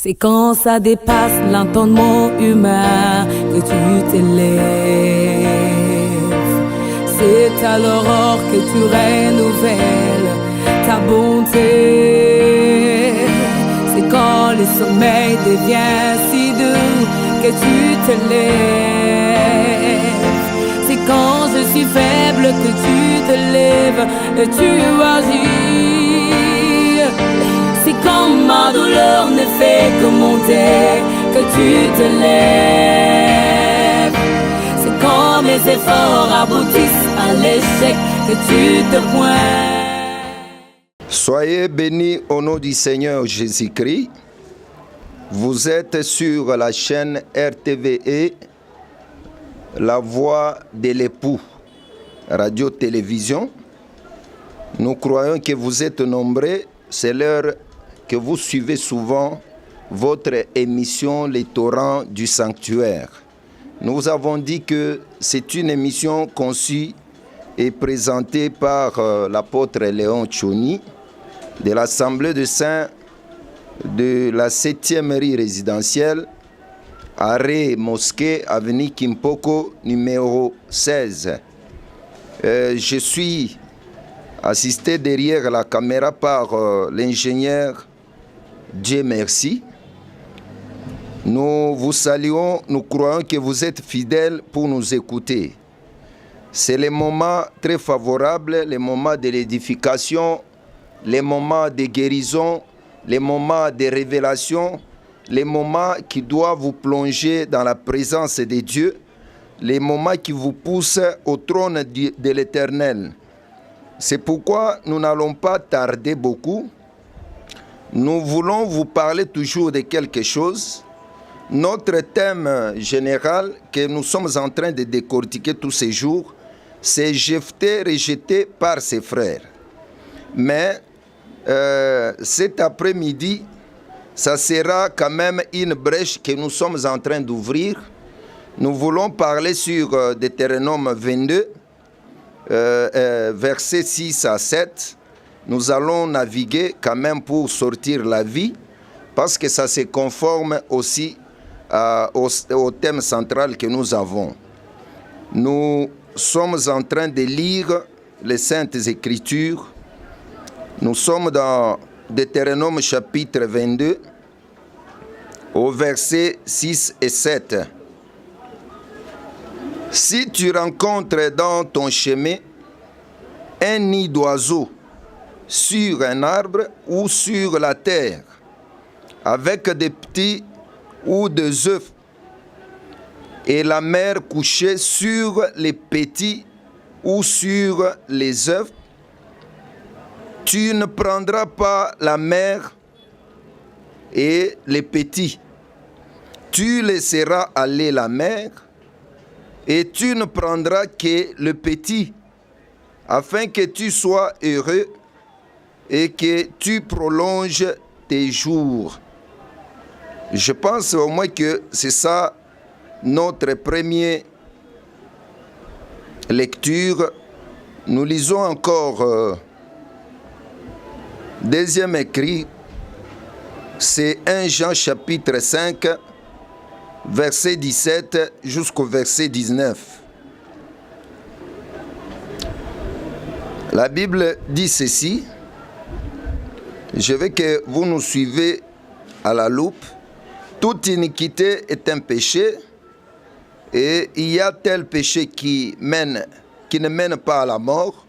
C'est quand ça dépasse l'entendement humain que tu t'élèves. C'est à l'aurore que tu renouvelles ta bonté. C'est quand le sommeil devient si doux que tu te lèves. C'est quand je suis faible que tu te lèves et tu agis. C'est quand ma douleur ne fait que monter que tu te lèves. C'est quand mes efforts aboutissent à l'échec que tu te pointes. Soyez bénis au nom du Seigneur Jésus-Christ. Vous êtes sur la chaîne RTVE, La Voix de l'époux, radio-télévision. Nous croyons que vous êtes nombreux. C'est l'heure que vous suivez souvent votre émission Les Torrents du Sanctuaire. Nous avons dit que c'est une émission conçue et présentée par l'apôtre Léon Tchoni de l'Assemblée de Saints de la 7e rue résidentielle, arrêt Mosquée, avenue Kimpoko, numéro 16. Je suis assisté derrière la caméra par l'ingénieur Dieu merci. Nous vous saluons, nous croyons que vous êtes fidèles pour nous écouter. C'est les moments très favorables, les moments de l'édification, les moments de guérison, les moments de révélation, les moments qui doivent vous plonger dans la présence de Dieu, les moments qui vous poussent au trône de l'Éternel. C'est pourquoi nous n'allons pas tarder beaucoup. Nous voulons vous parler toujours de quelque chose. Notre thème général que nous sommes en train de décortiquer tous ces jours, c'est Jephthé rejeté par ses frères. Mais cet après-midi, ça sera quand même une brèche que nous sommes en train d'ouvrir. Nous voulons parler sur Deutéronome 22, versets 6 à 7. Nous allons naviguer quand même pour sortir la vie, parce que ça se conforme aussi au thème central que nous avons. Nous sommes en train de lire les Saintes Écritures. Nous sommes dans Deutéronome chapitre 22, au verset 6 et 7. Si tu rencontres dans ton chemin un nid d'oiseau sur un arbre ou sur la terre, avec des petits ou des œufs, et la mère couchée sur les petits ou sur les œufs, tu ne prendras pas la mère et les petits. Tu laisseras aller la mère et tu ne prendras que le petit, afin que tu sois heureux et que tu prolonges tes jours. Je pense au moins que c'est ça notre première lecture. Nous lisons encore deuxième écrit, c'est 1 Jean chapitre 5, verset 17 jusqu'au verset 19. La Bible dit ceci. Je veux que vous nous suivez à la loupe. Toute iniquité est un péché, et il y a tel péché qui ne mène pas à la mort.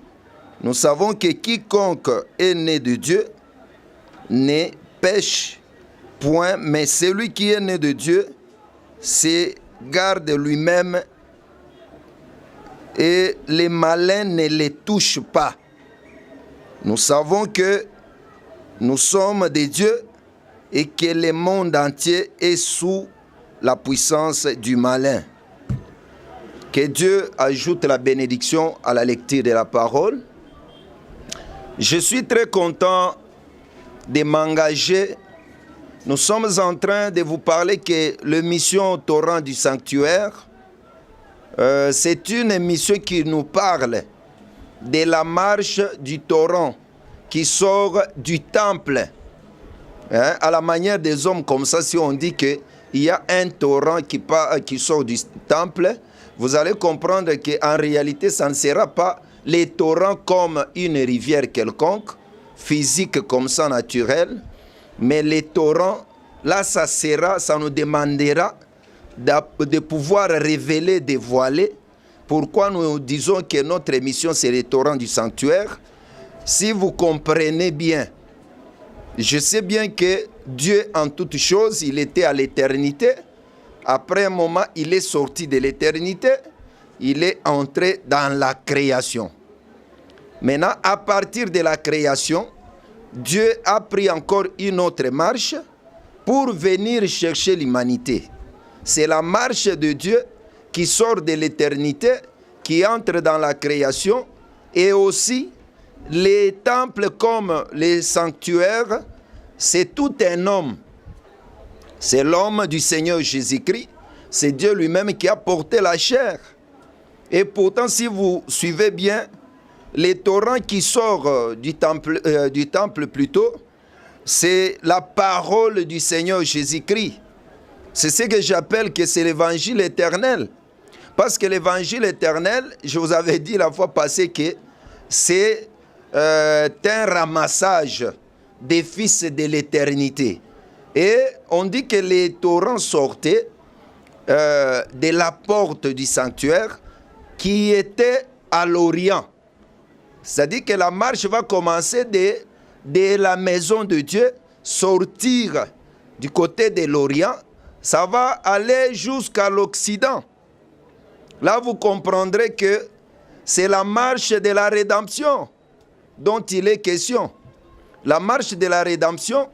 Nous savons que quiconque est né de Dieu ne pêche point, mais celui qui est né de Dieu se garde lui-même et les malins ne les touchent pas. Nous savons que nous sommes des dieux et que le monde entier est sous la puissance du malin. Que Dieu ajoute la bénédiction à la lecture de la parole. Je suis très content de m'engager. Nous sommes en train de vous parler que l'émission Torrent du Sanctuaire, c'est une émission qui nous parle de la marche du torrent qui sort du temple Hein? À la manière des hommes comme ça, si on dit qu'il y a un torrent qui sort du temple, vous allez comprendre qu'en réalité, ça ne sera pas les torrents comme une rivière quelconque, physique comme ça, naturelle, mais les torrents, là, ça nous demandera de pouvoir révéler, dévoiler. Pourquoi nous disons que notre émission, c'est les torrents du sanctuaire? Si vous comprenez bien, je sais bien que Dieu, en toutes choses, il était à l'éternité. Après un moment, il est sorti de l'éternité. Il est entré dans la création. Maintenant, à partir de la création, Dieu a pris encore une autre marche pour venir chercher l'humanité. C'est la marche de Dieu qui sort de l'éternité, qui entre dans la création, et aussi les temples comme les sanctuaires, c'est tout un homme. C'est l'homme du Seigneur Jésus-Christ. C'est Dieu lui-même qui a porté la chair. Et pourtant, si vous suivez bien, les torrents qui sortent du temple plutôt, c'est la parole du Seigneur Jésus-Christ. C'est ce que j'appelle que c'est l'évangile éternel. Parce que l'évangile éternel, je vous avais dit la fois passée que c'est un ramassage des fils de l'éternité. Et on dit que les torrents sortaient de la porte du sanctuaire qui était à l'Orient. C'est-à-dire que la marche va commencer de la maison de Dieu, sortir du côté de l'Orient, ça va aller jusqu'à l'Occident. Là, vous comprendrez que c'est la marche de la rédemption dont il est question. La marche de la rédemption,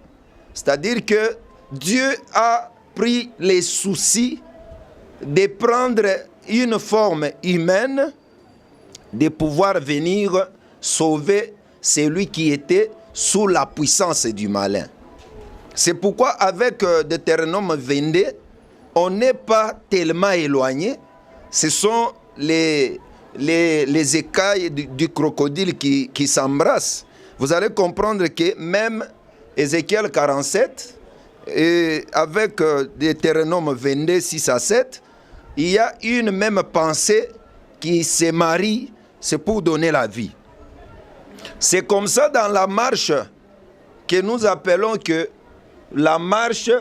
c'est-à-dire que Dieu a pris les soucis de prendre une forme humaine, de pouvoir venir sauver celui qui était sous la puissance du malin. C'est pourquoi avec Deutéronome 22, on n'est pas tellement éloigné. Ce sont les écailles du crocodile qui s'embrassent. Vous allez comprendre que même Ézéchiel 47, et avec Deutéronome 22, 6 à 7, il y a une même pensée qui se marie, c'est pour donner la vie. C'est comme ça dans la marche que nous appelons que la marche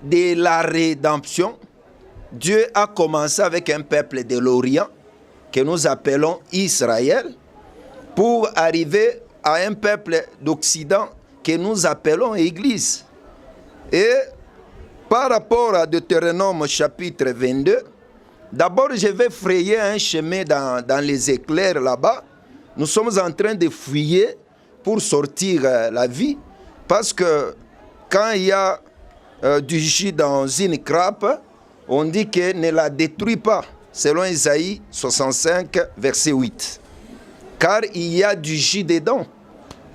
de la rédemption. Dieu a commencé avec un peuple de l'Orient que nous appelons Israël pour arriver à un peuple d'Occident que nous appelons Église. Et par rapport à Deutéronome chapitre 22, d'abord je vais frayer un chemin dans les éclairs là-bas. Nous sommes en train de fouiller pour sortir la vie, parce que quand il y a du jus dans une grappe, on dit que ne la détruit pas, selon Isaïe 65, verset 8. Car il y a du jus dedans.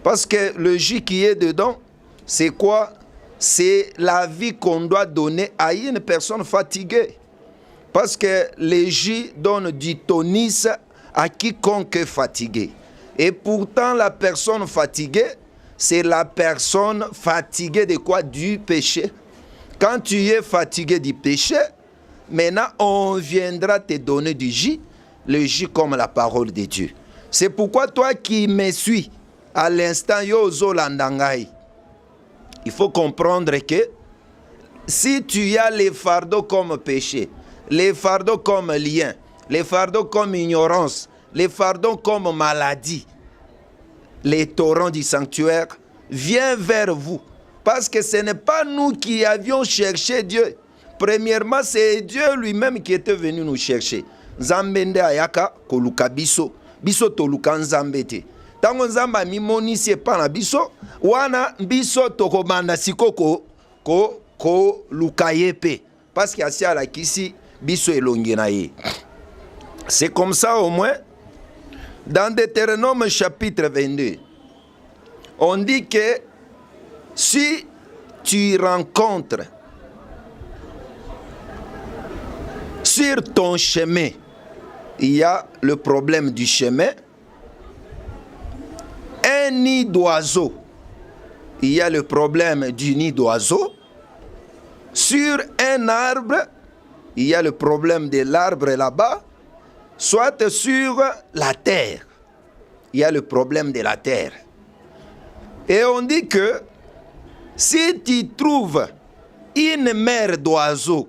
Parce que le jus qui est dedans, c'est quoi? C'est la vie qu'on doit donner à une personne fatiguée. Parce que le jus donne du tonus à quiconque est fatigué. Et pourtant, la personne fatiguée, c'est la personne fatiguée de quoi? Du péché. Quand tu es fatigué du péché, maintenant on viendra te donner du jus, le jus comme la parole de Dieu. C'est pourquoi toi qui me suis, à l'instant, yozo landangai, il faut comprendre que si tu as les fardeaux comme péché, les fardeaux comme lien, les fardeaux comme ignorance, les fardeaux comme maladie, les torrents du sanctuaire viennent vers vous. Parce que ce n'est pas nous qui avions cherché Dieu. Premièrement, c'est Dieu lui-même qui était venu nous chercher. Nzambende ayaka koluka biso, biso toluka nzambete. Tango nzamba mimonisi epana biso, wana biso tokobanda sikoko ko lukayepe. Parce qu'il y a la kisi biso elongi na ye. C'est comme ça au moins. Dans Deutéronome chapitre 22, on dit que si tu rencontres sur ton chemin, il y a le problème du chemin, un nid d'oiseau il y a le problème du nid d'oiseau. Sur un arbre, il y a le problème de l'arbre là-bas. Soit sur la terre, il y a le problème de la terre. Et on dit que si tu trouves une mère d'oiseaux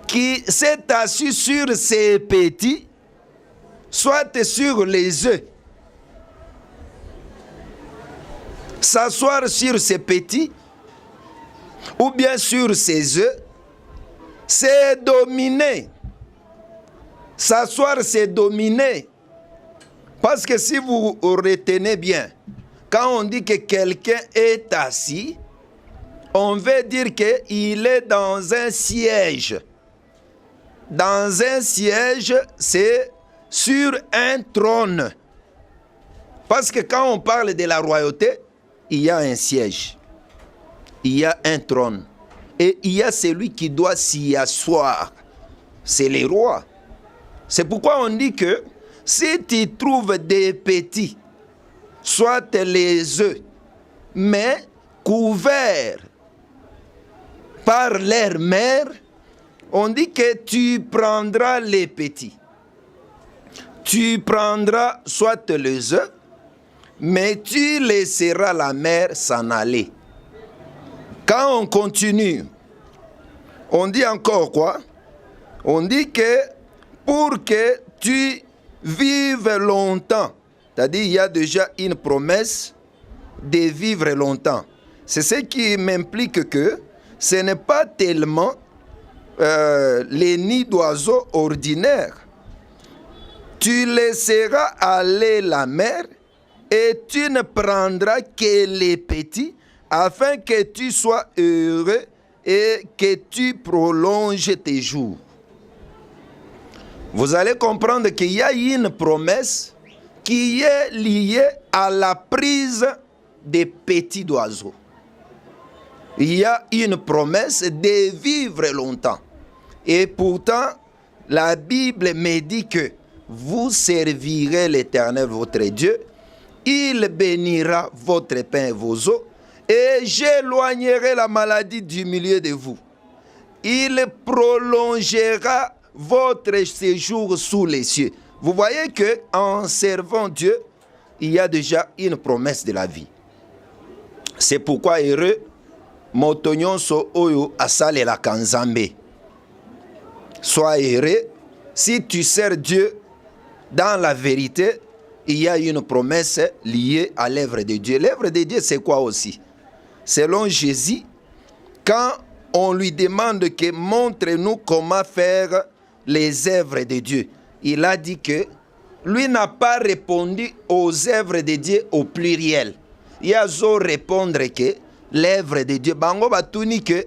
qui s'est assise sur ses petits, soit sur les œufs, s'asseoir sur ses petits, ou bien sur ses œufs, c'est dominer. S'asseoir, c'est dominer. Parce que si vous retenez bien, quand on dit que quelqu'un est assis, on veut dire qu'il est dans un siège. Dans un siège, c'est sur un trône. Parce que quand on parle de la royauté, il y a un siège. Il y a un trône. Et il y a celui qui doit s'y asseoir. C'est les rois. C'est pourquoi on dit que si tu trouves des petits, soit les œufs, mais couverts par leur mère, on dit que tu prendras les petits. Tu prendras soit les œufs, mais tu laisseras la mère s'en aller. Quand on continue, on dit encore quoi? On dit que pour que tu vives longtemps, c'est-à-dire il y a déjà une promesse de vivre longtemps. C'est ce qui m'implique que ce n'est pas tellement les nids d'oiseaux ordinaires. Tu laisseras aller la mère et tu ne prendras que les petits afin que tu sois heureux et que tu prolonges tes jours. Vous allez comprendre qu'il y a une promesse qui est liée à la prise des petits oiseaux. Il y a une promesse de vivre longtemps. Et pourtant, la Bible me dit que vous servirez l'Éternel votre Dieu, il bénira votre pain et vos eaux, et j'éloignerai la maladie du milieu de vous. Il prolongera votre séjour sous les cieux. Vous voyez que en servant Dieu, il y a déjà une promesse de la vie. C'est pourquoi heureux moto nyonso oyo asalela kanzambe. Sois heureux si tu sers Dieu dans la vérité. Il y a une promesse liée à l'œuvre de Dieu. L'œuvre de Dieu, c'est quoi aussi? Selon Jésus, quand on lui demande que montre-nous comment faire les œuvres de Dieu, il a dit que lui n'a pas répondu aux œuvres de Dieu au pluriel. Il a zo répondre que l'œuvre de Dieu, bango batuni que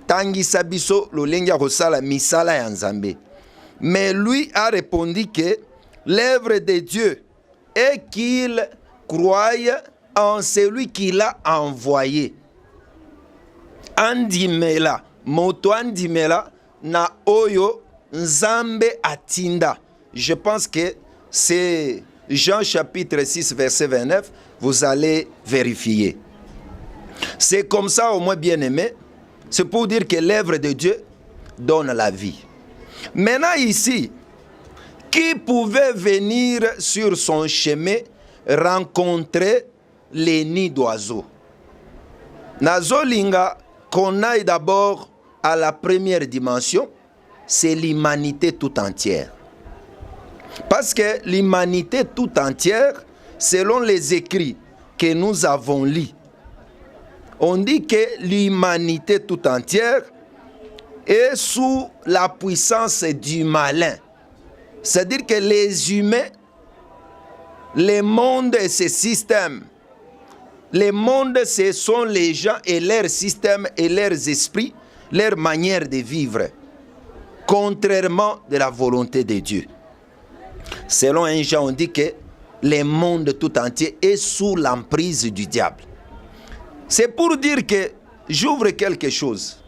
tangi sabiso lolengi kosala misala ya Nzambe. Mais lui a répondu que l'œuvre de Dieu est qu'il croie en celui qui l'a envoyé. Andimela, moto andimela na oyo Nzambe atinda. Je pense que c'est Jean chapitre 6 verset 29, vous allez vérifier. C'est comme ça au moins bien aimé, c'est pour dire que l'œuvre de Dieu donne la vie. Maintenant ici, qui pouvait venir sur son chemin rencontrer les nids d'oiseaux? Nazolinga, qu'on aille d'abord à la première dimension, c'est l'humanité tout entière. Parce que l'humanité tout entière, selon les écrits que nous avons lus, on dit que l'humanité tout entière est sous la puissance du malin. C'est-à-dire que les humains, le monde et ses systèmes, le monde, ce sont les gens et leurs systèmes et leurs esprits, leur manière de vivre, contrairement de la volonté de Dieu. Selon un Jean, on dit que le monde tout entier est sous l'emprise du diable. C'est pour dire que, j'ouvre quelque chose.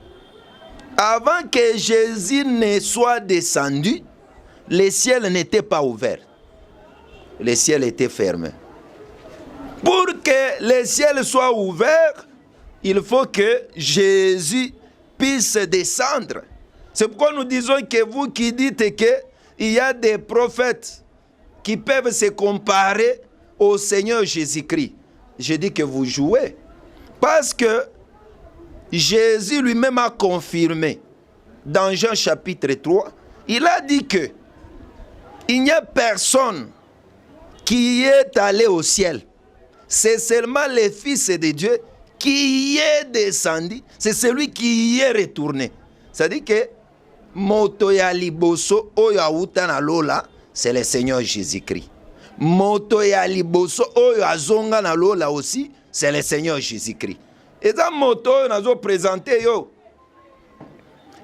Avant que Jésus ne soit descendu, le ciel n'était pas ouvert. Le ciel était fermé. Pour que les ciels soient ouverts, il faut que Jésus puisse descendre. C'est pourquoi nous disons que vous qui dites qu'il y a des prophètes qui peuvent se comparer au Seigneur Jésus-Christ, je dis que vous jouez. Parce que Jésus lui-même a confirmé dans Jean chapitre 3, il a dit que il n'y a personne qui est allé au ciel. C'est seulement le Fils de Dieu qui y est descendu. C'est celui qui y est retourné. C'est-à-dire que moto ya liboso oyo auta na lola, c'est le Seigneur Jésus-Christ. Moto ya liboso oyo azonga na lola aussi, c'est le Seigneur Jésus-Christ. Et ça moto oyo nazo présenter yo.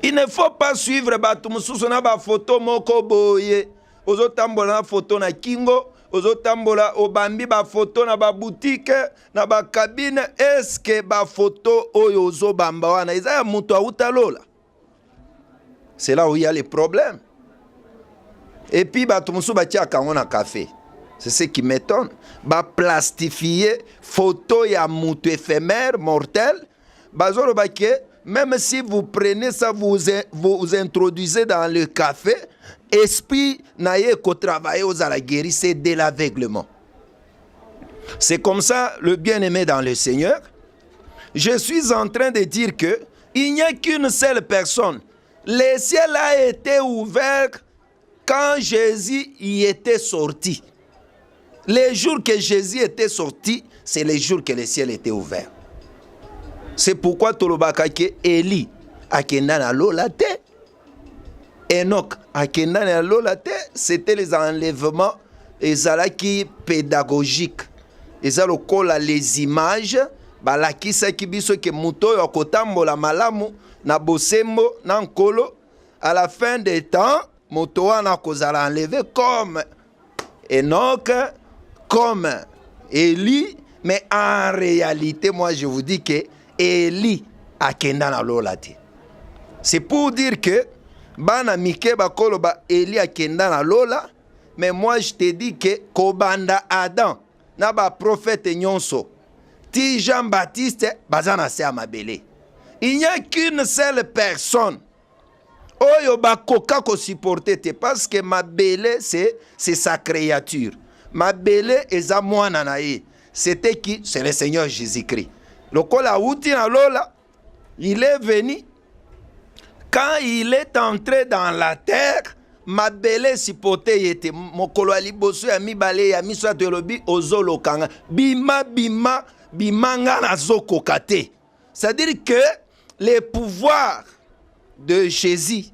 Il ne faut pas suivre batu mususu na ba photo moko boye. Ozo tambola na photo na kingo, ozo tambola obambi ba photo na ba boutique, na ba cabine. Est-ce que ba photo oyo ozo bamba wana eza ya mutu auta lola? C'est là où il y a les problèmes. Et puis batu mususu batia kango na café. C'est ce qui m'étonne. Ba plastifier photo ya mutu éphémère, mortel. Bazoro baké. Même si vous prenez ça, vous introduisez dans le café, esprit n'aille qu'au travail aux à la guérir, c'est de l'aveuglement. C'est comme ça, le bien-aimé dans le Seigneur. Je suis en train de dire que il n'y a qu'une seule personne. Le ciel a été ouvert quand Jésus y était sorti. Les jours que Jésus était sorti, c'est les jours que le ciel était ouvert. C'est pourquoi tolobaka ke Eli akenda na lola te. Enoch akenda na lola te, c'était les enlèvements ezalaki pédagogiques. Ezalokola les images balakisa ki biso ke muto yo kotambola malamu na bosembo na nkolo, à la fin des temps moto wana kozala enlevé comme Enoch, comme Eli, mais en réalité moi je vous dis que Eli akenda na lola te. C'est pour dire que bana mike bakolo ba Eli akenda na lola, mais moi je te dis que kobanda Adam na ba prophète nyonso ti Jean-Baptiste bazana se amabele. Il n'y a qu'une seule personne oyo bakoka ko supporter te, parce que mabele c'est sa créature. Mabele eza mwana na ye. C'était qui? C'est le Seigneur Jésus-Christ. Le kola outi na lola, il est venu. Quand il est entré dans la terre, mabele sipote yete mokolo aliboso ya mibale ya miso telobi ozolo kanga bimanga na zoko kate. C'est-à-dire que les pouvoirs de Jésus,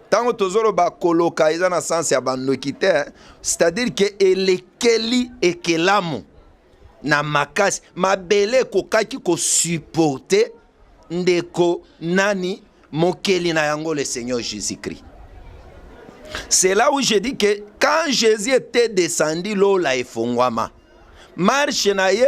tant tozolo ba koloka eza na sens ya bandokite, c'est-à-dire que elekeli ekelamu na makasi mabele kokaki ko supporter ndeko nani mokeli na yango le Seigneur Jésus-Christ. C'est là où je dis que quand Jésus était descendu lola efongwama, marche naye,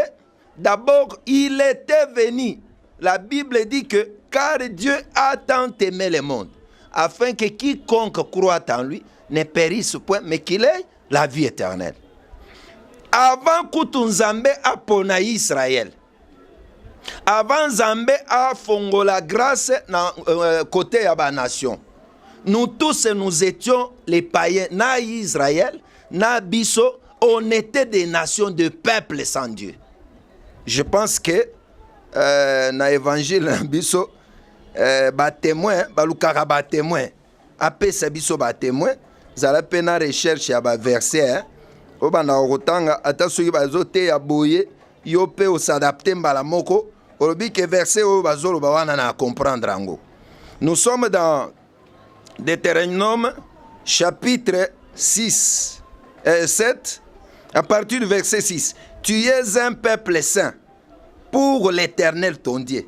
d'abord il était venu. La Bible dit que car Dieu a tant aimé le monde afin que quiconque croit en lui ne périsse point mais qu'il ait la vie éternelle. Avant que Nzambe apona Israël, avant Nzambe a fongo la grâce na côté ya ba nation, nous tous nous étions les païens na Israël, na biso, on était des nations de peuples sans Dieu. Je pense que na évangile na biso ba témoin, ba lukaka ba témoin, apesa biso ba témoin, zala pena recherche ya ba verset obanda okotanga ata soki bazote ya boye yo pe osadapte mbala moko olobi ke verset oyo bazoloba wana na comprendre yango. Nous sommes dans Deutéronome chapitre 6 7 à partir du verset 6. Tu es un peuple saint pour l'Éternel ton Dieu.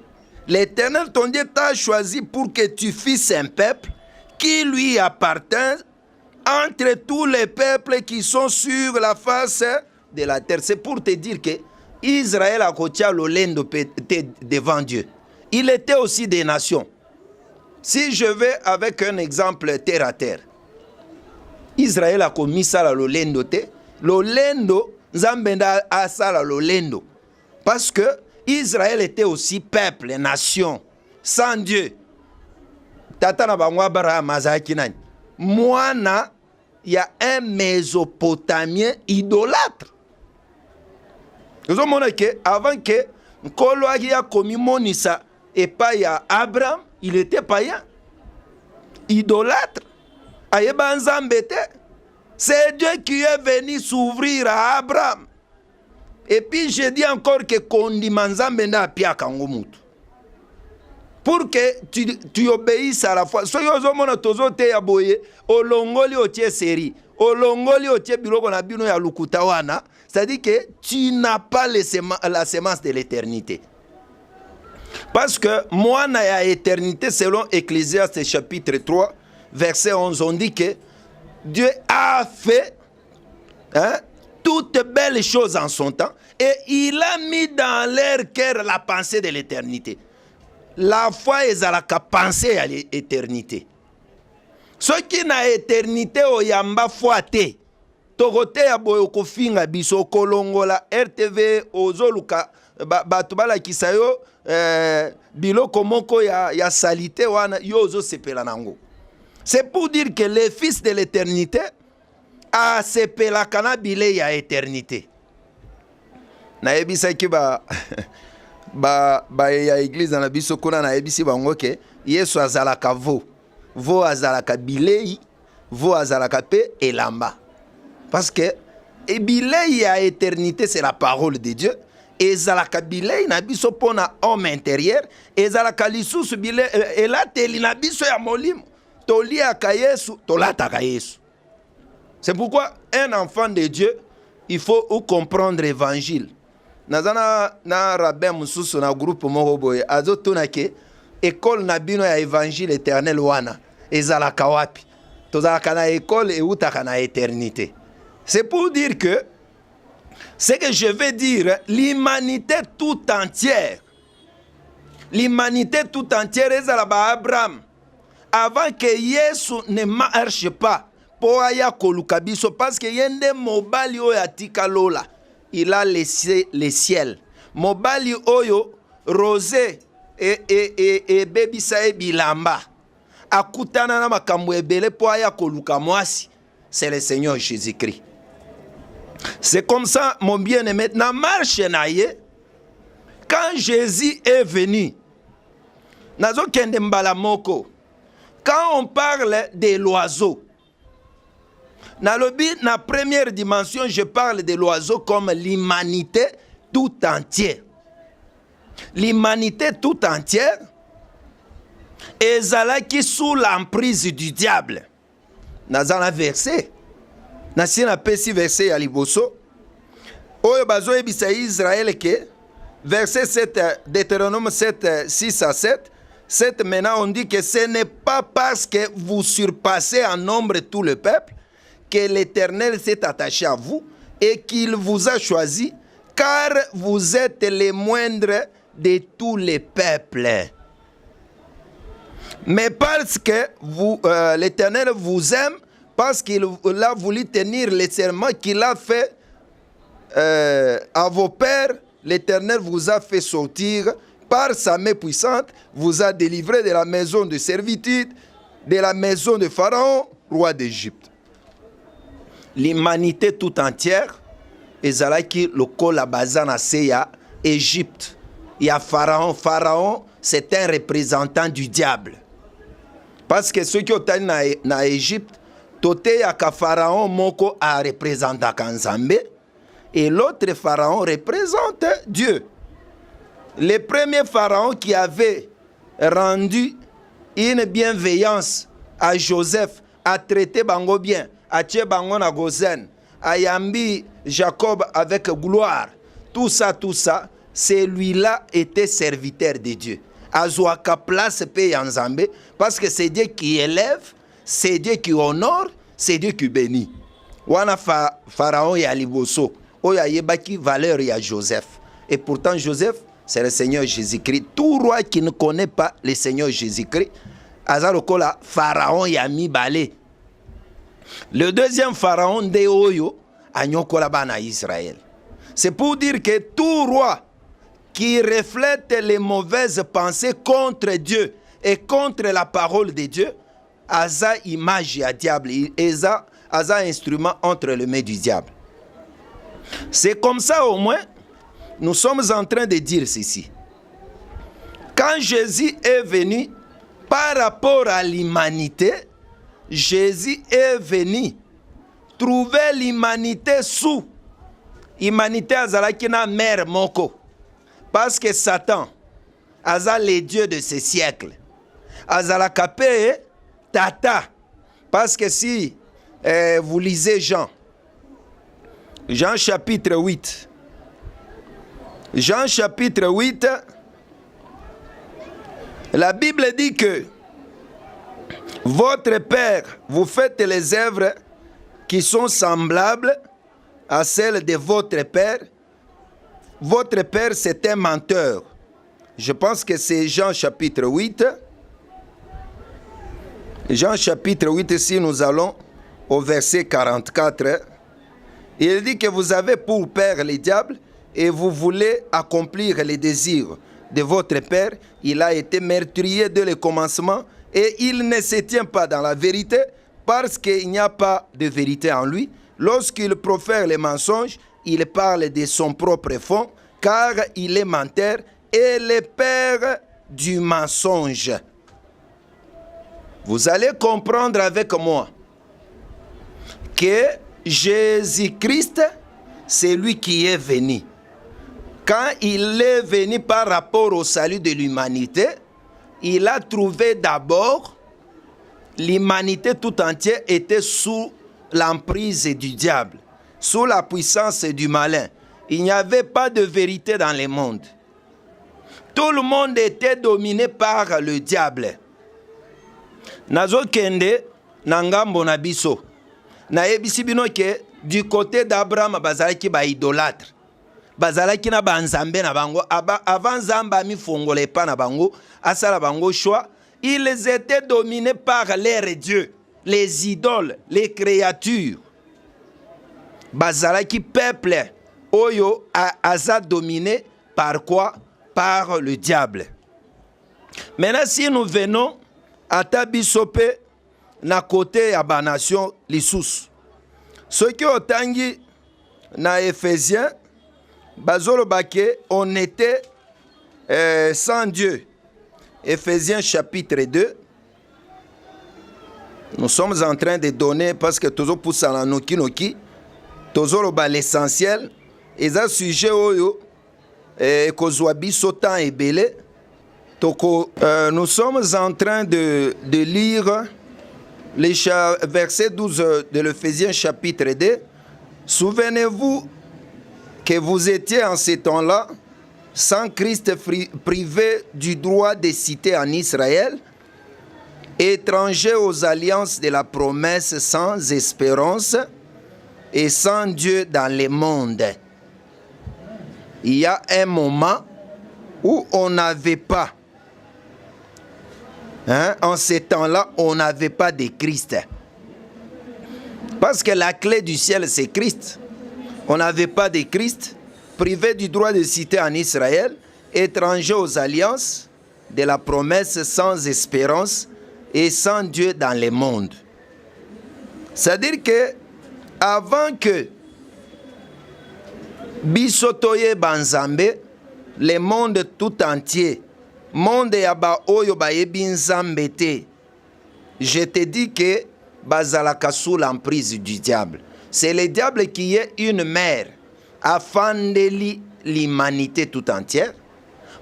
L'Éternel ton Dieu t'a choisi pour que tu fasses un peuple qui lui appartient entre tous les peuples qui sont sur la face de la terre. C'est pour te dire que Israël a kotia l'olendo devant Dieu. Il était aussi des nations. Si je vais avec un exemple terre à terre, Israël a commis ça l'olendo te. L'olendo Nzambenda asala lolendo. Parce que Israël était aussi peuple, nation. Sans Dieu. Tata na bango Abraham azaki nani? Mwana ya un Mésopotamien idolâtre. Vous avez que avant que Nkolo a commis monisa et pas ya Abraham, il était païen. Idolâtre. Ayeba nzambete. C'est Dieu qui est venu s'ouvrir à Abraham. Et puis je dis encore que kondima nzambe na pia kango mutu. Pour que tu obéisses à la foi. Soyo zomona tozo te ya boye, olongoli otie seri, olongoli otie biloko na bino ya lukuta wana, c'est-à-dire que tu n'as pas la semence de l'éternité. Parce que moi na ya éternité selon Ecclésiaste chapitre 3 verset 11 on dit que Dieu a fait toutes belles choses en son temps et il a mis dans leur cœur la pensée de l'éternité. La foi est à la pensée à l'éternité. Ce qui n'a éternité au yamba foite. Torote ya boyo kofinga biso kolongola RTV ozoluka batubala kisayo biloko moko ya salite wana yozo sepela nango. C'est pour dire que le fils de l'éternité a sepela kana bile ya éternité. Na ebisa ki ba ya église na biso kuna na ebisi bango ke Yesu azalaka vo azalaka bilei, vo azalaka pe elamba. Parce que bilei ya éternité c'est la parole de Dieu. Ezalaka bilei na biso pona homme intérieur, ezalaka lisusu bilei elateli na biso ya molimo. Toliaka Yesu, tolataka Yesu. C'est pourquoi un enfant de Dieu, il faut comprendre l'évangile. Nazana na rabbin mususu na groupe moko boye azotuna ke école na bino ya évangile éternel wana ezalaka wapi tozalaka na école et utaka na éternité. C'est pour dire que ce que je veux dire, l'humanité tout entière ezalaba Abraham avant que Yesu ne marche pas pour aya koluka biso parce que yende mobali oyo atika lola. Il a laissé le ciel. Mobali oyo rosé et bebisa e bilamba. Akutana na makambo ebele po aya koluka mwasi. C'est le Seigneur Jésus-Christ. C'est comme ça, mon bien-aimé, na marche na ye. Quand Jésus est venu, nazo kende mbala moko. Quand on parle de l'oiseau, dans la première dimension, je parle de l'oiseau comme l'humanité tout entière. L'humanité tout entière est sous l'emprise du diable. Dans un verset, dans un verset à Liboso, Oyo bazo ebisa Israël que verset 7, Deutéronome 7, 6 à 7, 7 maintenant on dit que ce n'est pas parce que vous surpassez en nombre tout le peuple que l'Éternel s'est attaché à vous et qu'il vous a choisi, car vous êtes les moindres de tous les peuples. Mais parce que l'Éternel vous aime, parce qu'il a voulu tenir les serments qu'il a fait à vos pères, l'Éternel vous a fait sortir par sa main puissante, vous a délivré de la maison de servitude, de la maison de Pharaon, roi d'Égypte. L'humanité tout entière, ezalaki lokola bazana seya Égypte. Il y a Pharaon. Pharaon, c'est un représentant du diable. Parce que ceux qui ont été dans Égypte, toté yaka Pharaon moko a représenté Kanzambe et l'autre Pharaon représente Dieu. Le premier Pharaon qui avait rendu une bienveillance à Joseph, a traité bango bien, a tué bango na Gozen, a yambi Jacob avec gloire. Tout ça, celui-là était serviteur de Dieu. Azouaka place pe yanzambe, parce que c'est Dieu qui élève, c'est Dieu qui honore, c'est Dieu qui bénit. Wana Pharaon ya liboso, oya yebaki valeur ya Joseph. Et pourtant Joseph, c'est le Seigneur Jésus-Christ. Tout roi qui ne connaît pas le Seigneur Jésus-Christ, Azarokola, Pharaon yami balé. Le deuxième Pharaon de Oyo, Agnokola bana Israël. C'est pour dire que tout roi qui reflète les mauvaises pensées contre Dieu et contre la parole de Dieu, asa image à diable, asa instrument entre les mains du diable. C'est comme ça au moins, nous sommes en train de dire ceci. Quand Jésus est venu, par rapport à l'humanité, Jésus est venu trouver l'humanité sous. L'humanité azalaki na mère moko. Parce que Satan, aza le dieu de ce siècle. Azalaka pe tata. Parce que si vous lisez Jean chapitre 8. Jean chapitre 8, la Bible dit que votre Père, vous faites les œuvres qui sont semblables à celles de votre Père. Votre Père, c'est un menteur. Je pense que c'est Jean chapitre 8. Jean chapitre 8, ici nous allons au verset 44. Il dit que vous avez pour père le diable et vous voulez accomplir les désirs de votre père. Il a été meurtrier dès le commencement et il ne se tient pas dans la vérité parce qu'il n'y a pas de vérité en lui. Lorsqu'il profère les mensonges, il parle de son propre fond car il est menteur et le père du mensonge. Vous allez comprendre avec moi que Jésus-Christ, c'est lui qui est venu. Quand il est venu par rapport au salut de l'humanité, il a trouvé d'abord l'humanité tout entière était sous l'emprise du diable, sous la puissance du malin. Il n'y avait pas de vérité dans le monde. Tout le monde était dominé par le diable. Nazo kende nangambo na biso. Na yebisi bino ke du côté d'Abraham bazalaki ba idolâtre. Bazalaki na banzambe na bango avant zamba mi fongole pa na bango asala bango choix, ils étaient dominés par leurs dieux, les idoles, les créatures. Bazalaki peuple oyo aza dominé par quoi? Par le diable. Maintenant si nous venons à Tabisope na côté ya ba nation lisusu. Ce qui otangi na Éphésiens bazolo bake on était sans Dieu. Éphésiens chapitre 2. Nous sommes en train de donner parce que toujours pour ça la noki noki toujours ba l'essentiel et ça sujet oyo kozwa biso temps ebele. Nous sommes en train de lire les versets 12 de l'Éphésiens chapitre 2. Souvenez-vous que vous étiez en ces temps-là sans Christ, privé du droit de citer en Israël, étrangers aux alliances de la promesse, sans espérance et sans Dieu dans le monde. Il y a un moment où on n'avait pas, en ces temps-là, on n'avait pas de Christ. Parce que la clé du ciel, c'est Christ. On n'avait pas de Christ, privé du droit de citer en Israël, étranger aux alliances de la promesse, sans espérance et sans Dieu dans le monde. C'est-à-dire que avant que Bisotoye Banzambe, le monde tout entier, monde yaba oyo ba ebinzambete, je te dis que bazalaka sous l'emprise du diable. C'est le diable qui est une mère afin de l'humanité tout entière.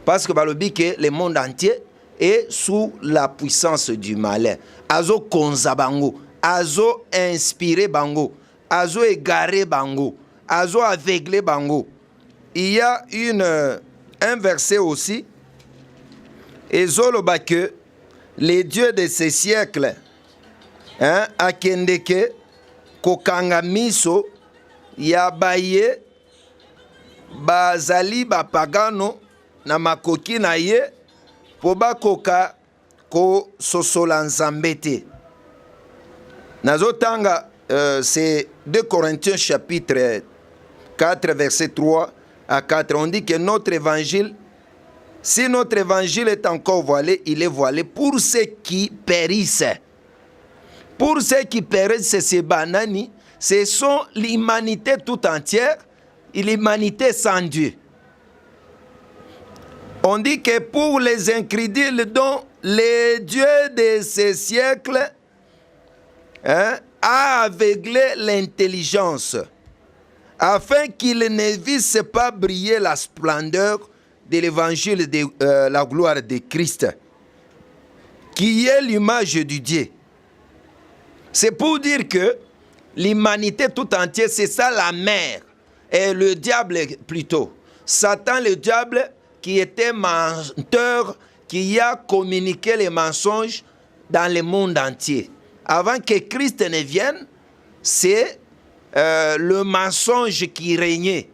Parce que balobi que le monde entier est sous la puissance du malin. Azo konza bango, azo inspiré bango, azo égaré bango, azo aveuglé bango. Il y a un verset aussi. Ezoloba que les dieux de ces siècles, akendeke kokanga miso ya baye bazali bapagano na makoki na ye po bakoka ko sosola nzambe te. Nazotanga c'est 2 Corinthiens chapitre 4, verset 3 à 4, on dit que notre évangile, si notre évangile est encore voilé, il est voilé pour ceux qui périssent. Pour ceux qui périssent, c'est banani, ce sont l'humanité tout entière et l'humanité sans Dieu. On dit que pour les incrédules dont le Dieu de ces siècles a aveuglé l'intelligence, afin qu'ils ne vissent pas briller la splendeur de l'évangile de la gloire de Christ, qui est l'image du Dieu. C'est pour dire que l'humanité tout entière, c'est ça la mère, et le diable plutôt. Satan, le diable, qui était menteur, qui a communiqué les mensonges dans le monde entier. Avant que Christ ne vienne, c'est le mensonge qui régnait.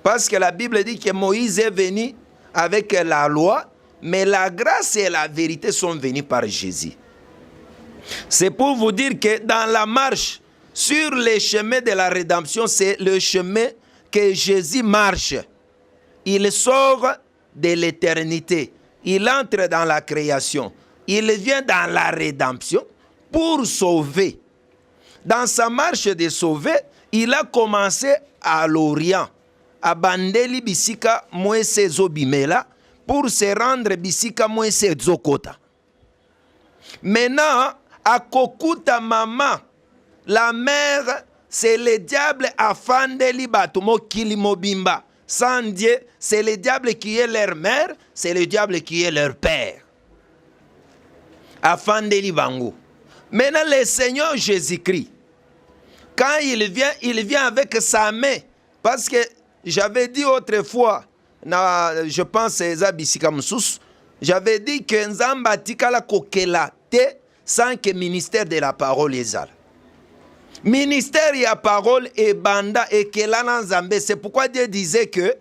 Parce que la Bible dit que Moïse est venu avec la loi, mais la grâce et la vérité sont venues par Jésus. C'est pour vous dire que dans la marche sur le chemin de la rédemption, c'est le chemin que Jésus marche. Il sort de l'éternité. Il entre dans la création. Il vient dans la rédemption pour sauver. Dans sa marche de sauver, il a commencé à l'Orient, à Bandeli Bisika Moïse Zobimela, pour se rendre Bisika Moïse Zokota. Maintenant, à Kokuta Mama, la mère, c'est le diable à Fandeli Batumo Kilimobimba. Sans Dieu, c'est le diable qui est leur mère, c'est le diable qui est leur père. À Fandeli Bango. Maintenant, le Seigneur Jésus-Christ, quand il vient avec sa main. Parce que j'avais dit autrefois, je pense que c'est Bisika Moussous, j'avais dit que Nzamba Tikala Kokela te sans que ministère de la parole est là. Ministère de la parole et banda et kelana Nzambe. C'est pourquoi Dieu disait que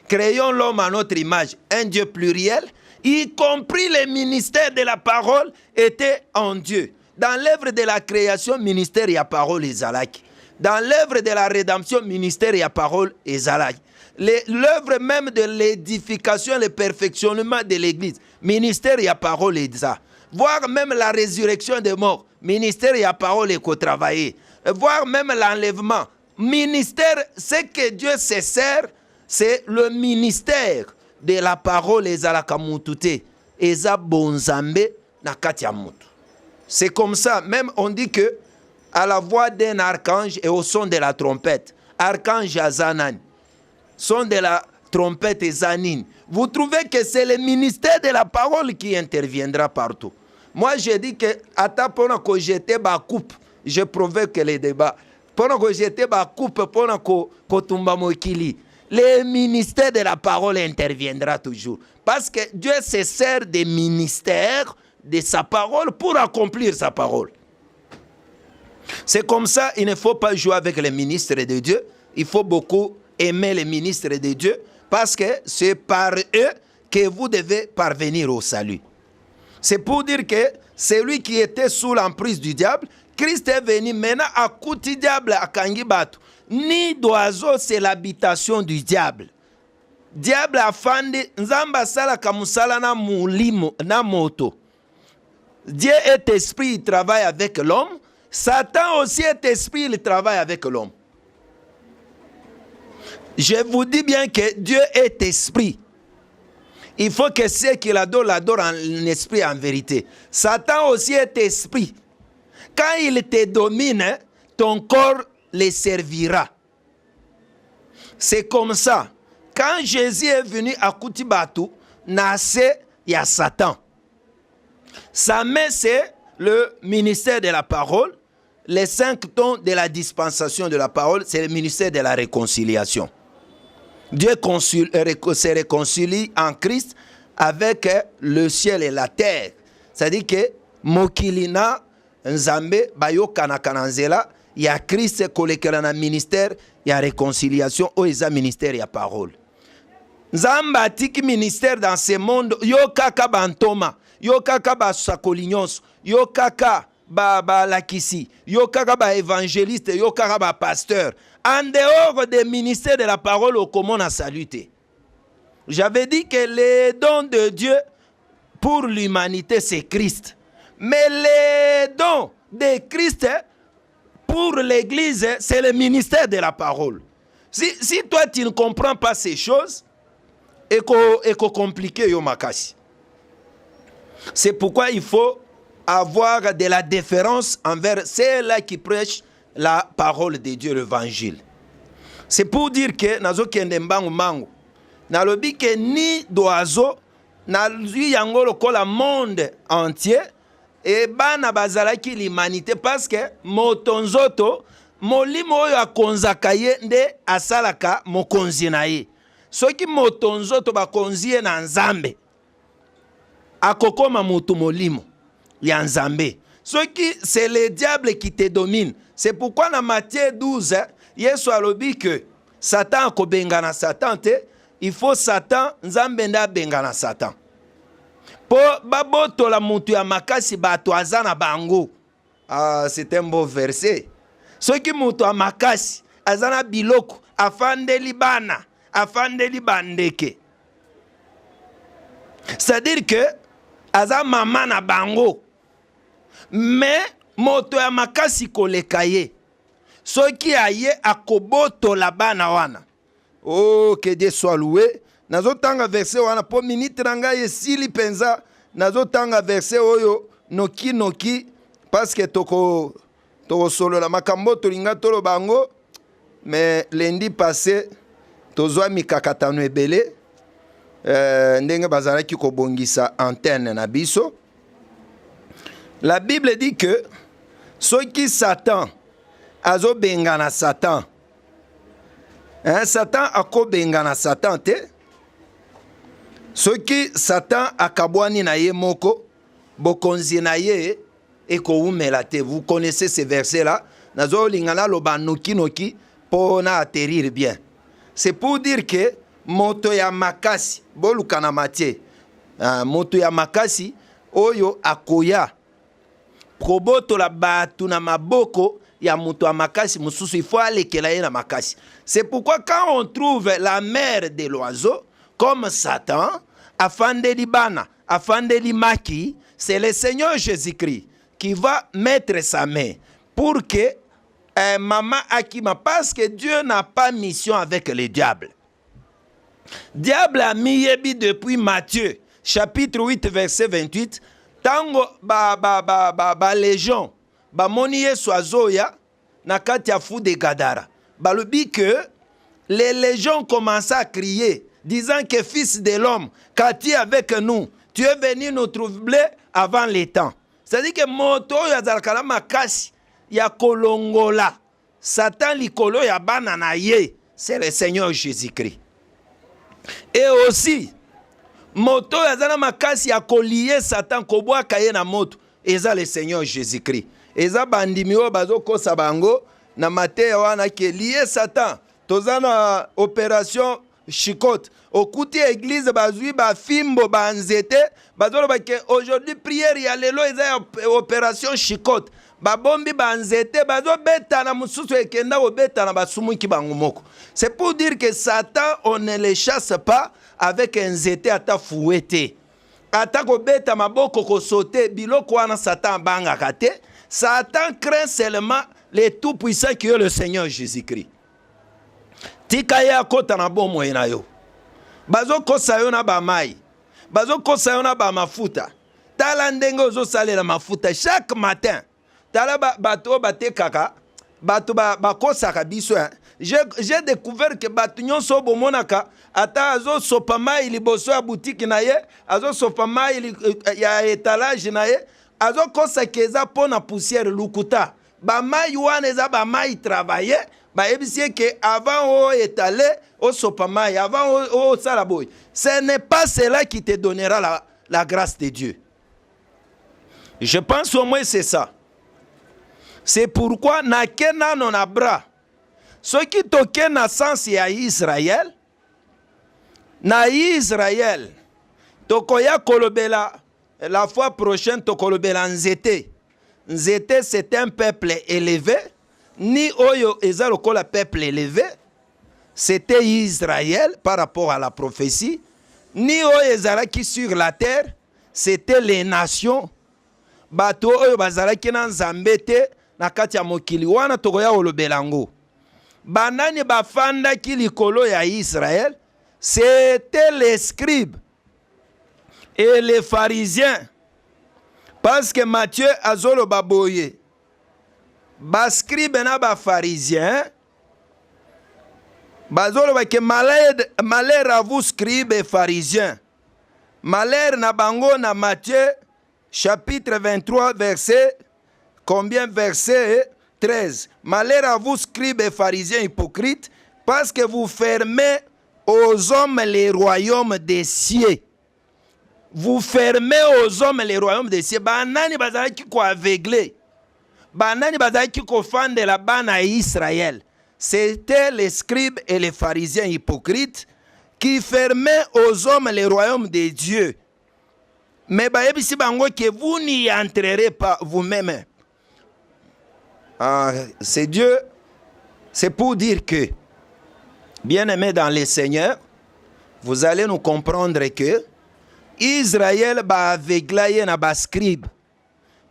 créons l'homme à notre image, un Dieu pluriel, y compris le ministère de la parole était en Dieu. Dans l'œuvre de la création, ministère et la parole est zalaki. Dans l'œuvre de la rédemption, ministère et la parole est zalaki. L'œuvre même de l'édification, le perfectionnement de l'église, ministère et la parole est ça. Voir même la résurrection des morts, ministère et la parole est co-travailler. Voir même l'enlèvement, ministère, ce que Dieu se sert, c'est le ministère de la parole et zalakamutute et za bonzambe na katiamutu. C'est comme ça, même on dit que à la voix d'un archange et au son de la trompette, archange Azanan, son de la trompette et Zanine, vous trouvez que c'est le ministère de la parole qui interviendra partout. Moi, j'ai dit que, pendant que j'étais ma coupe, je provoque les débats. Pendant que j'étais ma coupe, pendant que Tumba Mokili, le ministère de la parole interviendra toujours. Parce que Dieu se sert des ministères de sa parole pour accomplir sa parole. C'est comme ça, il ne faut pas jouer avec les ministres de Dieu. Il faut beaucoup aimer les ministres de Dieu parce que c'est par eux que vous devez parvenir au salut. C'est pour dire que celui qui était sous l'emprise du diable, Christ est venu maintenant à Kouti diable à Kangibatu. Ni d'oiseau, c'est l'habitation du diable. Diable a fandi, nzamba sala kamusala na mulimo, na moto. Dieu est esprit, il travaille avec l'homme. Satan aussi est esprit, il travaille avec l'homme. Je vous dis bien que Dieu est esprit. Il faut que ceux qui l'adorent en esprit, en vérité. Satan aussi est esprit. Quand il te domine, ton corps le servira. C'est comme ça. Quand Jésus est venu à Koutibatu, nassé, il y a Satan. Sa main, c'est le ministère de la parole. Les 5 tons de la dispensation de la parole, c'est le ministère de la réconciliation. Dieu se réconcilie en Christ avec le ciel et la terre. C'est-à-dire que Mokilina, Nzambe, Bayo Kanakananzela, il y a Christ kolekela ministère, il y a réconciliation, il y a ministère, il y a parole. Nzamba tiki ministère dans ce monde, yo kaka bantoma, yo kaka basakolinyos, yo kaka lakisi, yo kaka ba évangéliste, yo kaka ba pasteur. En dehors des ministères de la parole au commun à saluter. J'avais dit que les dons de Dieu pour l'humanité, c'est Christ. Mais les dons de Christ pour l'Église, c'est le ministère de la parole. Si toi, tu ne comprends pas ces choses, et qu'on complique yo makasi. C'est pourquoi il faut avoir de la déférence envers ceux-là qui prêchent la parole de Dieu, l'évangile. C'est pour dire que nazo kende mbangu mangu nalobi que ni d'oiseau na lui yango lokola monde entier et bana bazalaki l'humanité parce que motonzoto molimo oyo akonzaka ye nde asalaka mokonzi na ye. Soki motonzoto bakonzi ye na nzambe akokoma mutu molimo ya nzambe. Soki c'est le diable qui te domine. C'est pourquoi dans Matthieu 12, Yesu alobi que Satan akobengana Satan te, il faut Satan nzambe nda bengana Satan. Po baboto la mutu ya makasi bato azana bango. Ah, c'est un beau verset. Soki mutu ya makasi azana biloko afandeli bana, afandeli bandeke. C'est-à-dire que aza mama na bango. Mais moto ya makasi koleka ye. Soki aye akoboto la bana wana. Oh, que Dieu soit loué. Nazo tanga verset wana po minute nanga esili penza. Nazo tanga verset oyo noki parce que toko solo la makambo tolinga tolo bango. Mais lundi passé tozwa mikakatano ebele. Ndenge bazalaki kobongisa antenne na biso. La Bible dit que ceux qui Satan azo bengana Satan, Satan ako bengana Satan te, ceux qui Satan akabwani na ye moko, bokonzi na ye eko umela te. Vous connaissez ces versets là. Nazo lingana loba noki pour na atterrir bien. C'est pour dire que moto ya makasi boluka na Matthieu, moto ya makasi oyo akoya proboto la batu na maboko ya moto ya makasi mususu, il faut alekela ye na makasi. C'est pourquoi quand on trouve la mère de l'oiseau comme Satan afandeli bana, afandeli maki, c'est le Seigneur Jésus-Christ qui va mettre sa main pour que maman akima, parce que Dieu n'a pas mission avec le diable. Diable a mis yebi depuis Matthieu chapitre 8 verset 28. Tango légion moni Yesu azoya na kati ya fou de Gadara. Balobi que les légions commençaient à crier disant que fils de l'homme, qu'as-tu avec nous? Tu es venu nous troubler avant les temps. C'est-à-dire que moto ya zalakala makasi ya kolongola Satan likolo ya bana na ye, c'est le Seigneur Jésus-Christ. Et aussi moto yazana makasi ya koliye Satan kobwa kaye na moto eza le Seigneur Jésus-Christ. Eza bandimi o bazo kosa bango na Matthieu wana ke liye Satan tozana opération chicote okuti église bazui ba fimbo ba nzete bazolo ba ke aujourd'hui prière ya lelo eza opération chicote babombi ba nzete bazo beta na mususu ekenda ko beta na basumuki bango moko. C'est pour dire que Satan on ne le chasse pas avec un zété ata fouetté. Ata ko beta maboko ko sauter biloko wana Satan banga kate. Satan craint seulement le tout puissant qui est le Seigneur Jésus-Christ. Tika ya kota na bomo ina yo. Bazo kosa yo na ba mai. Bazo kosa yo na ba mafuta. Tala ndenge ozo salela mafuta chaque matin. Tala bato bate kaka. Bato ba kosa ka biso. J'ai découvert que bato nyonso bomonaka ata azo sopa mai liboso ya boutique na ye, azo sopa mai ya étalage na ye, azo kosa keza pona poussière lukuta. Ba mai wana eza ba mai travailler, ba ebisi que avant o étaler o sopa mai, avant o salaboy. Ce n'est pas cela qui te donnera la grâce de Dieu. Je pense au moins c'est ça. C'est pourquoi na kena non abra. Ce qui toque na sens ya Israël, na Israël, tokoya kolobela la fois prochaine tokolobela nzete. Nzete c'est un peuple élevé, ni oyo eza lokola peuple élevé, c'était Israël par rapport à la prophétie, ni oyo ezalaki sur la terre, c'était les nations. Bato oyo bazalaki na nzambe te na kati ya mokili wana tokoya olobela yango. Banani bafandaki likolo ya Israël, c'était les scribes et les pharisiens. Parce que Matthieu azolo baboye. Bas scribes na ba pharisiens. Bazolo ba ke malheur à vous scribes et pharisiens. Malheur na bango na Matthieu chapitre 23 verset combien verset 13. Malheur à vous scribes et pharisiens hypocrites parce que vous fermez aux hommes les royaumes des cieux. Vous fermez aux hommes les royaumes des cieux. Banani bazalaki ko aveuglé. Banani bazalaki ko fande la bana Israël. C'était les scribes et les pharisiens hypocrites qui fermaient aux hommes les royaumes de Dieu. Mais bayebisi bango que vous n'y entrerez pas vous-même. C'est Dieu. C'est pour dire que, bien-aimés dans le Seigneur, vous allez nous comprendre que Israël ba aveglaye na ba scribe.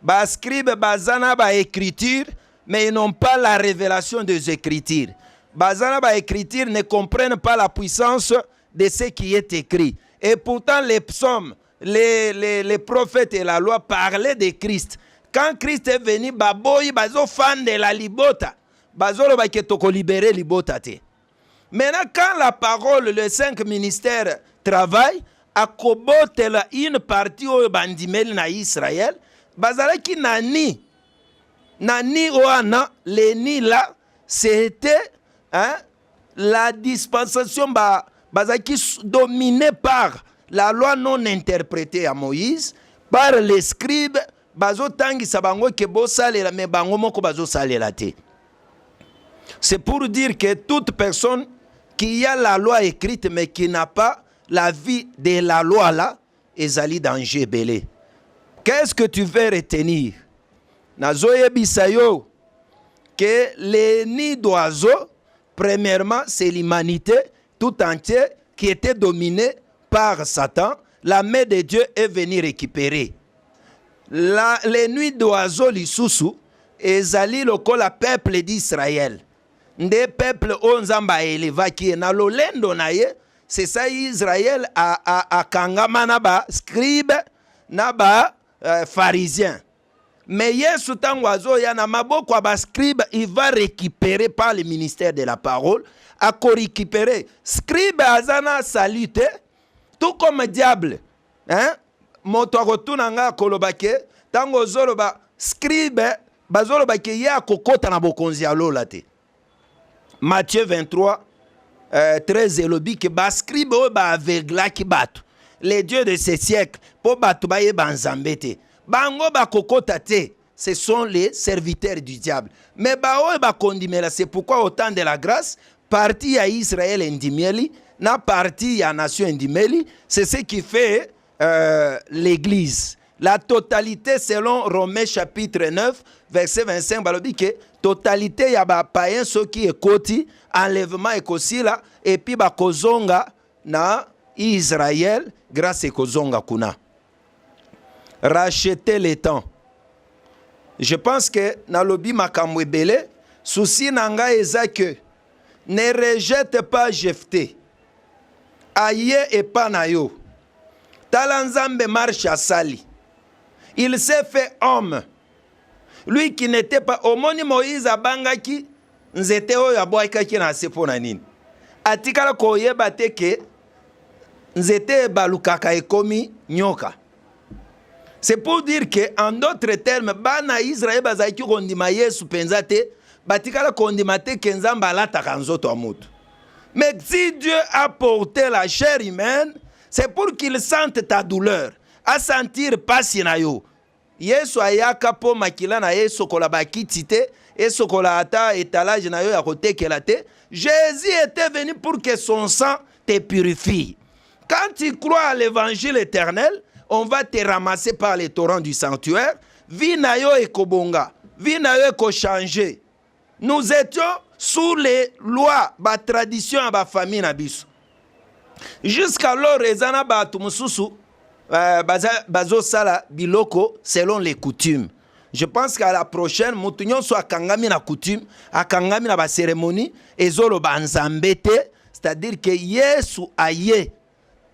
Ba scribe bazana ba écriture, mais ils n'ont pas la révélation des écritures. Bazana ba écriture ne comprennent pas la puissance de ce qui est écrit. Et pourtant les psaumes, les prophètes et la loi parlaient de Christ. Quand Christ est venu, baboyi bazo fan de la libota. Bazo lo ba ke toko libérer libota te. Maintenant quand la parole, les 5 ministères travaillent, à kobotela une partie oyo bandimeli na Israël, bazalaki nani oana, les ni là, c'était la dispensation bazalaki dominée par la loi non interprétée à Moïse, par les scribes, bazo tangisa bango ke bo salela me bango moko bazo salela te. C'est pour dire que toute personne qui a la loi écrite mais qui n'a pas la vie de la loi là, ezali danger belé. Qu'est-ce que tu veux retenir? Nazoye bisayo que les nids d'oiseaux, premièrement, c'est l'humanité tout entière qui était dominée par Satan. La main de Dieu est venue récupérer. Les nuits d'oiseaux lisusu ezali lokola peuple d'Israël. Nde peuple onzamba elevaki na lolendo na ye. C'est ça Israël a kangama na ba scribe na ba pharisien. Mais Yesu tango azoya na maboko ba scribe, il va récupérer par le ministère de la parole, à récupérer. Scribe azana salute, tout comme diable. Hein? Moto akotuna nga kolobake, tango zoloba scribe bazolobake ya kokota na bokonzi ya lola te. Matthieu 23 13 elobi ke ba scribe o ba avegla ki batu. Les dieux de ce siècle, pour batu ba ye banzambe te. Bango ba kokota te, ce sont les serviteurs du diable. Mais ba o ba kondimela, c'est pourquoi au temps de la grâce, parti à Israël indimieli, na parti à nation indimieli, c'est ce qui fait l'église. La totalité selon Romains chapitre 9, verset 25, balobi que totalité ya ba païen ceux qui ekoti, enlèvement ekosi là, et puis ba kozonga na Israël grâce à kozonga kuna. Racheter les temps. Je pense que na lobi makambo ebele, souci nanga eza que ne rejette pas Jephthé. Aye et pas na yo. Talanzambe marche à Sali. Il s'est fait homme. Lui qui n'était pas omoni Moïse abangaki nzete oyo aboikaki na sepo na nini. Atikala koyeba te ke nzete balukaka ekomi nyoka. C'est pour dire que en d'autres termes bana Israël bazaki kondima Yesu penza te batikala kondima te ke nzamba alataka nzoto amutu. Mais si Dieu a porté la chair humaine, c'est pour qu'il sente ta douleur, à sentir pasi na yo. Yesu ayaka po makila na Yesu kola bakiti te, Yesu kola ata étalage na yo ya kotekela te. Jésus était venu pour que son sang te purifie. Quand tu crois à l'évangile éternel, on va te ramasser par les torrents du sanctuaire. vie na yo ekobonga, vie na yo ekochange. Nous étions sous les lois, ba tradition ya ba famille na biso. Jusqu'alors ezana batu mususu bazo sala biloko selon les coutumes. Je pense qu'à la prochaine, mutunyon so akangami na coutume, akangami na ba cérémonie, ezolo ba nzambete, c'est-à-dire que Yesu aye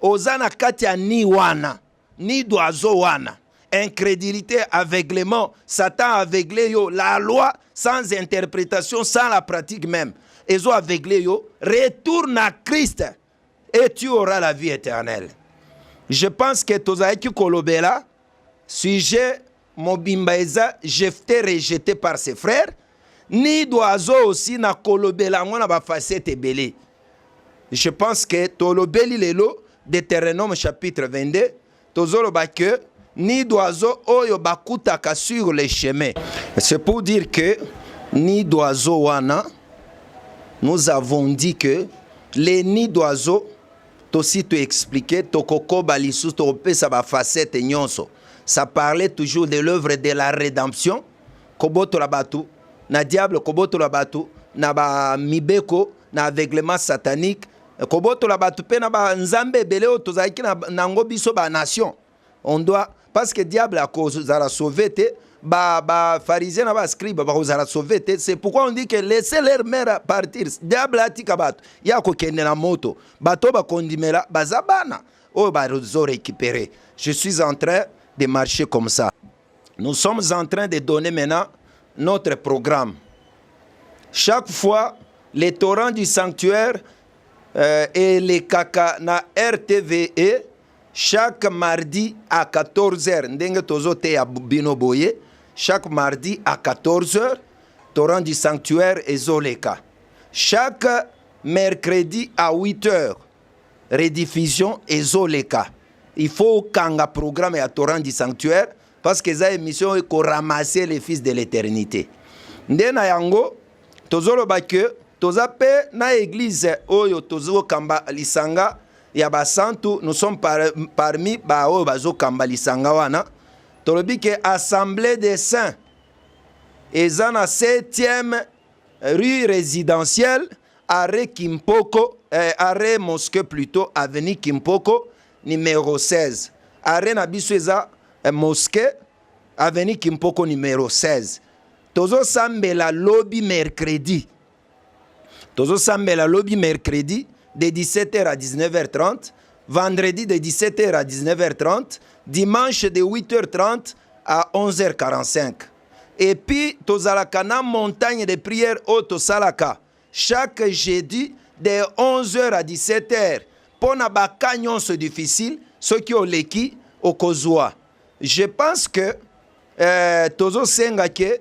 ozana kati ya ni wana, ni doazo wana. Incrédulité, aveuglement, Satan aveuglé yo, la loi sans interprétation, sans la pratique même. Ezo aveuglé yo, retourne à Christ et tu auras la vie éternelle. Je pense que tozaiki kolobela, sujet mobimba eza jeté rejeté par ses frères, ni d'oiseau aussi na kolobela ngona ba facette belé. Je pense que tolobeli lelo Deutéronome chapitre 22, tozolo ba que ni d'oiseau oyo bakutaka sur les chemins. C'est pour dire que ni d'oiseau wana, nous avons dit que les nids d'oiseaux, aussi te expliquer, tokoko balisu tope sa ba facette nyonso. Ça parlait toujours de l'œuvre de la rédemption. Koboto la batu, na diable koboto la batu, na ba mibeko, na aveuglement satanique. Koboto la batu pe na ba nzambe beleo tozaki na ngo biso ba nation. On doit, parce que diable a cause à la sauver, ba pharisien na ba scribe ba cause à la sauver, c'est pourquoi on dit que laissez leur mère partir. Diable a tikabat, ya ko kende na moto, bato ba kondimela bazabana, o ba zo récupérer. Je suis en train de marcher comme ça. Nous sommes en train de donner maintenant notre programme. Chaque fois, les torrents du sanctuaire et les caca na RTVE, chaque mardi à 14h, ndenge tozote ya bino boye, chaque mardi à 14h, torrent du sanctuaire et Zoleka. Chaque mercredi à 8h, rediffusion et Zoleka. Il faut kanga programme à torrent du sanctuaire parce que ça émission est qu'on ramasser les fils de l'éternité. Ndena yango tozolo bakyo tozape na église oyo tozo kamba lisanga ya basantu, nous sommes parmi ba oyo bazo kamba lisanga wana. Tolobi ke assemblée des saints eza na 7e rue résidentielle arrêt Kimpoko, arrêt mosquée plutôt avenue Kimpoko numéro 16. Arrêt na biso eza mosquée avenue Kimpoko numéro 16. Tozo sambela lobby mercredi. Tozo sambela lobby mercredi de 17h à 19h30, vendredi de 17h à 19h30, dimanche de 8h30 à 11h45. Et puis tozalaka na montagne de prière au Tosalaka chaque jeudi de 11h à 17h. Pona baka nyonso difficile, ceux qui ont leki au kozwa. Je pense que tozo senga ke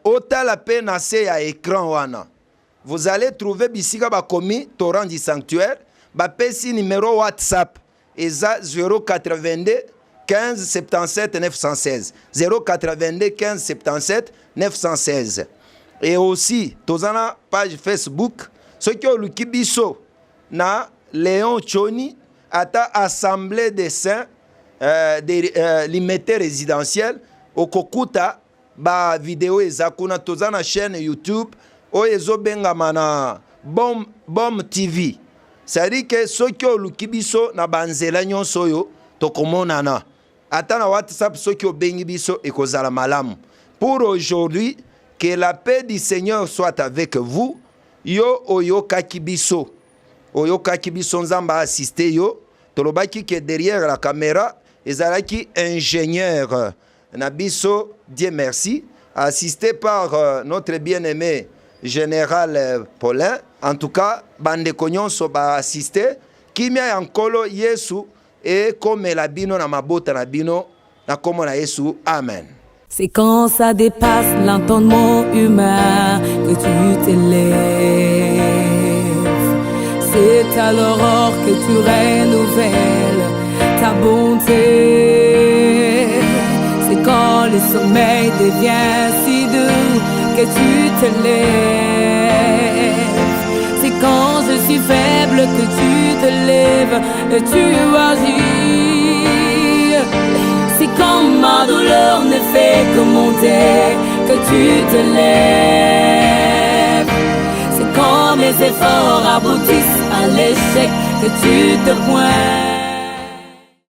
otala pe na se ya écran wana. Vous allez trouver bisika bakomi torrent du sanctuaire, bapesi numéro WhatsApp eza 082 15 77 916 082 15 77 916. Et aussi tozana page Facebook, ceux qui ont luki biso na Léon Choni ata assemblée des saints de limité résidentiel okokuta ba vidéo ezakuna tozana chaîne YouTube oyezo benga mana bom TV. C'est-à-dire que ceux qui ont luki biso na banzela nyonso yo tokomonana ata na WhatsApp ceux qui ont bengi biso ekozala malamu. Pour aujourd'hui, que la paix du Seigneur soit avec vous. Yo oyo kakibiso. Oyo kakibiso nzamba assisté yo. Tolobaki que derrière la caméra, ezalaki ingénieur. Nabiso, Dieu merci, assisté par notre bien-aimé général Paulin. En tout cas, bande konyonso ba assisté. Kimia yankolo Yesu et comme la bino na mabota na bino na komo na Yesu. Amen. C'est quand ça dépasse l'entendement humain que tu t'élèves. C'est à l'aurore que tu renouvelles ta bonté. C'est quand le sommeil devient si doux que tu te lèves. C'est quand je suis faible que tu te lèves et tu agis. C'est quand ma douleur ne fait que monter, que tu te lèves. C'est quand mes efforts aboutissent à l'échec que tu te pointes.